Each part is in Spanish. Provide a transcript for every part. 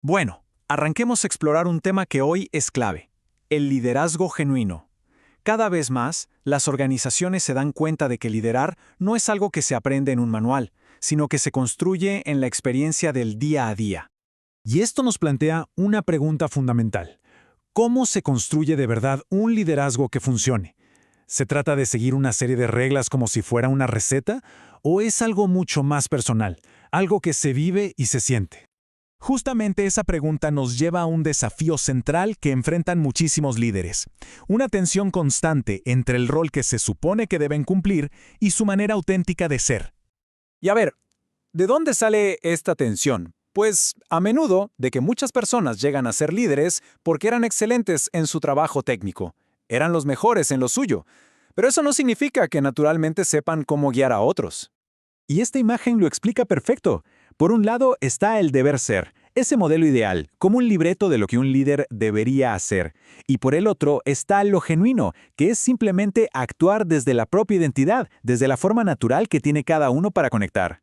Bueno, arranquemos a explorar un tema que hoy es clave: el liderazgo genuino. Cada vez más, las organizaciones se dan cuenta de que liderar no es algo que se aprende en un manual, sino que se construye en la experiencia del día a día. Y esto nos plantea una pregunta fundamental: ¿cómo se construye de verdad un liderazgo que funcione? ¿Se trata de seguir una serie de reglas como si fuera una receta? ¿O es algo mucho más personal, algo que se vive y se siente? Justamente esa pregunta nos lleva a un desafío central que enfrentan muchísimos líderes: una tensión constante entre el rol que se supone que deben cumplir y su manera auténtica de ser. Y a ver, ¿de dónde sale esta tensión? Pues a menudo de que muchas personas llegan a ser líderes porque eran excelentes en su trabajo técnico, eran los mejores en lo suyo, pero eso no significa que naturalmente sepan cómo guiar a otros. Y esta imagen lo explica perfecto. Por un lado está el deber ser, ese modelo ideal, como un libreto de lo que un líder debería hacer. Y por el otro está lo genuino, que es simplemente actuar desde la propia identidad, desde la forma natural que tiene cada uno para conectar.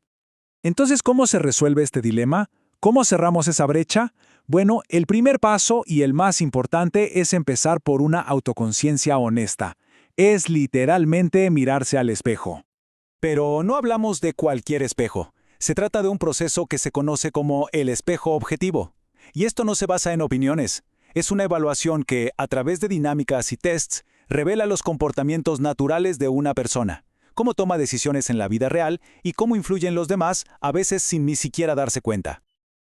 Entonces, ¿cómo se resuelve este dilema? ¿Cómo cerramos esa brecha? Bueno, el primer paso y el más importante es empezar por una autoconciencia honesta. Es literalmente mirarse al espejo. Pero no hablamos de cualquier espejo. Se trata de un proceso que se conoce como el espejo objetivo. Y esto no se basa en opiniones. Es una evaluación que, a través de dinámicas y tests, revela los comportamientos naturales de una persona, cómo toma decisiones en la vida real y cómo influye en los demás, a veces sin ni siquiera darse cuenta.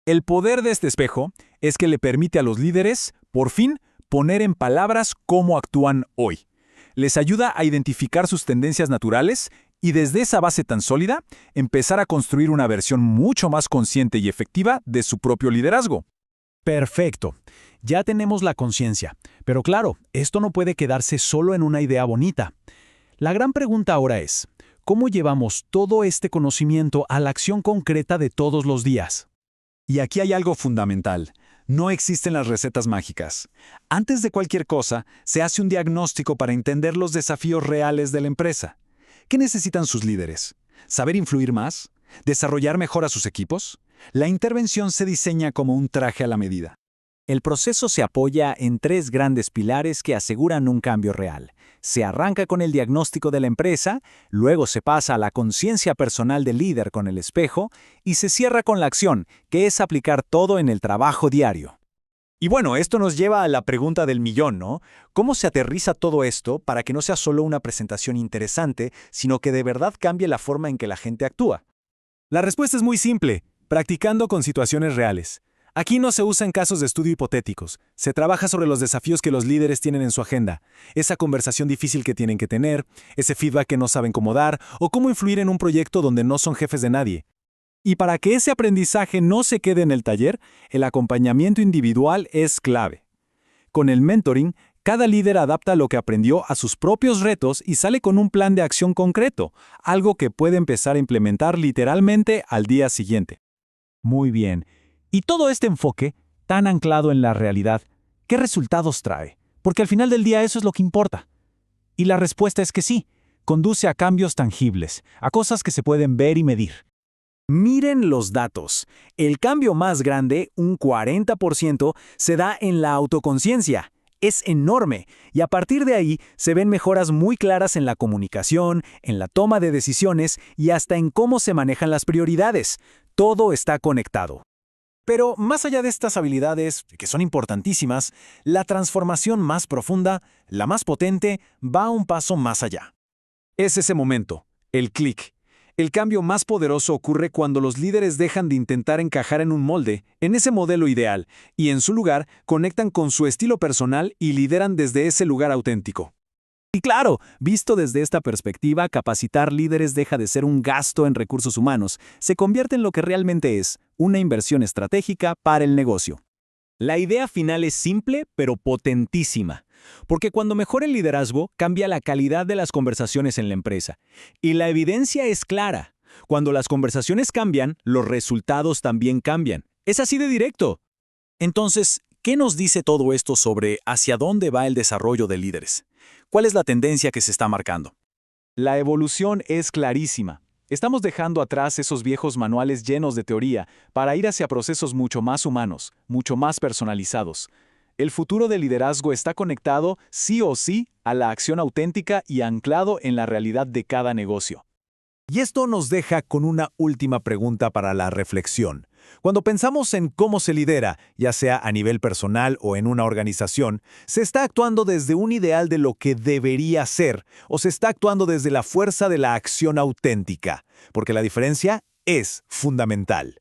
El poder de este espejo es que le permite a los líderes, por fin, poner en palabras cómo actúan hoy. Les ayuda a identificar sus tendencias naturales y desde esa base tan sólida, empezar a construir una versión mucho más consciente y efectiva de su propio liderazgo. Perfecto. Ya tenemos la conciencia. Pero claro, esto no puede quedarse solo en una idea bonita. La gran pregunta ahora es: ¿cómo llevamos todo este conocimiento a la acción concreta de todos los días? Y aquí hay algo fundamental. No existen las recetas mágicas. Antes de cualquier cosa, se hace un diagnóstico para entender los desafíos reales de la empresa. ¿Qué necesitan sus líderes? ¿Saber influir más? ¿Desarrollar mejor a sus equipos? La intervención se diseña como un traje a la medida. El proceso se apoya en tres grandes pilares que aseguran un cambio real. Se arranca con el diagnóstico de la empresa, luego se pasa a la conciencia personal del líder con el espejo y se cierra con la acción, que es aplicar todo en el trabajo diario. Y bueno, esto nos lleva a la pregunta del millón, ¿no? ¿Cómo se aterriza todo esto para que no sea solo una presentación interesante, sino que de verdad cambie la forma en que la gente actúa? La respuesta es muy simple: practicando con situaciones reales. Aquí no se usan casos de estudio hipotéticos, se trabaja sobre los desafíos que los líderes tienen en su agenda, esa conversación difícil que tienen que tener, ese feedback que no saben cómo dar, o cómo influir en un proyecto donde no son jefes de nadie. Y para que ese aprendizaje no se quede en el taller, el acompañamiento individual es clave. Con el mentoring, cada líder adapta lo que aprendió a sus propios retos y sale con un plan de acción concreto, algo que puede empezar a implementar literalmente al día siguiente. Muy bien. Y todo este enfoque, tan anclado en la realidad, ¿qué resultados trae? Porque al final del día eso es lo que importa. Y la respuesta es que sí, conduce a cambios tangibles, a cosas que se pueden ver y medir. Miren los datos. El cambio más grande, un 40%, se da en la autoconciencia. Es enorme, y a partir de ahí se ven mejoras muy claras en la comunicación, en la toma de decisiones y hasta en cómo se manejan las prioridades. Todo está conectado. Pero más allá de estas habilidades, que son importantísimas, la transformación más profunda, la más potente, va un paso más allá. Es ese momento, el clic. El cambio más poderoso ocurre cuando los líderes dejan de intentar encajar en un molde, en ese modelo ideal, y en su lugar conectan con su estilo personal y lideran desde ese lugar auténtico. Y claro, visto desde esta perspectiva, capacitar líderes deja de ser un gasto en recursos humanos, se convierte en lo que realmente es, una inversión estratégica para el negocio. La idea final es simple, pero potentísima. Porque cuando mejora el liderazgo, cambia la calidad de las conversaciones en la empresa. Y la evidencia es clara. Cuando las conversaciones cambian, los resultados también cambian. Es así de directo. Entonces, ¿qué nos dice todo esto sobre hacia dónde va el desarrollo de líderes? ¿Cuál es la tendencia que se está marcando? La evolución es clarísima. Estamos dejando atrás esos viejos manuales llenos de teoría para ir hacia procesos mucho más humanos, mucho más personalizados. El futuro del liderazgo está conectado, sí o sí, a la acción auténtica y anclado en la realidad de cada negocio. Y esto nos deja con una última pregunta para la reflexión. Cuando pensamos en cómo se lidera, ya sea a nivel personal o en una organización, ¿se está actuando desde un ideal de lo que debería ser o se está actuando desde la fuerza de la acción auténtica? Porque la diferencia es fundamental.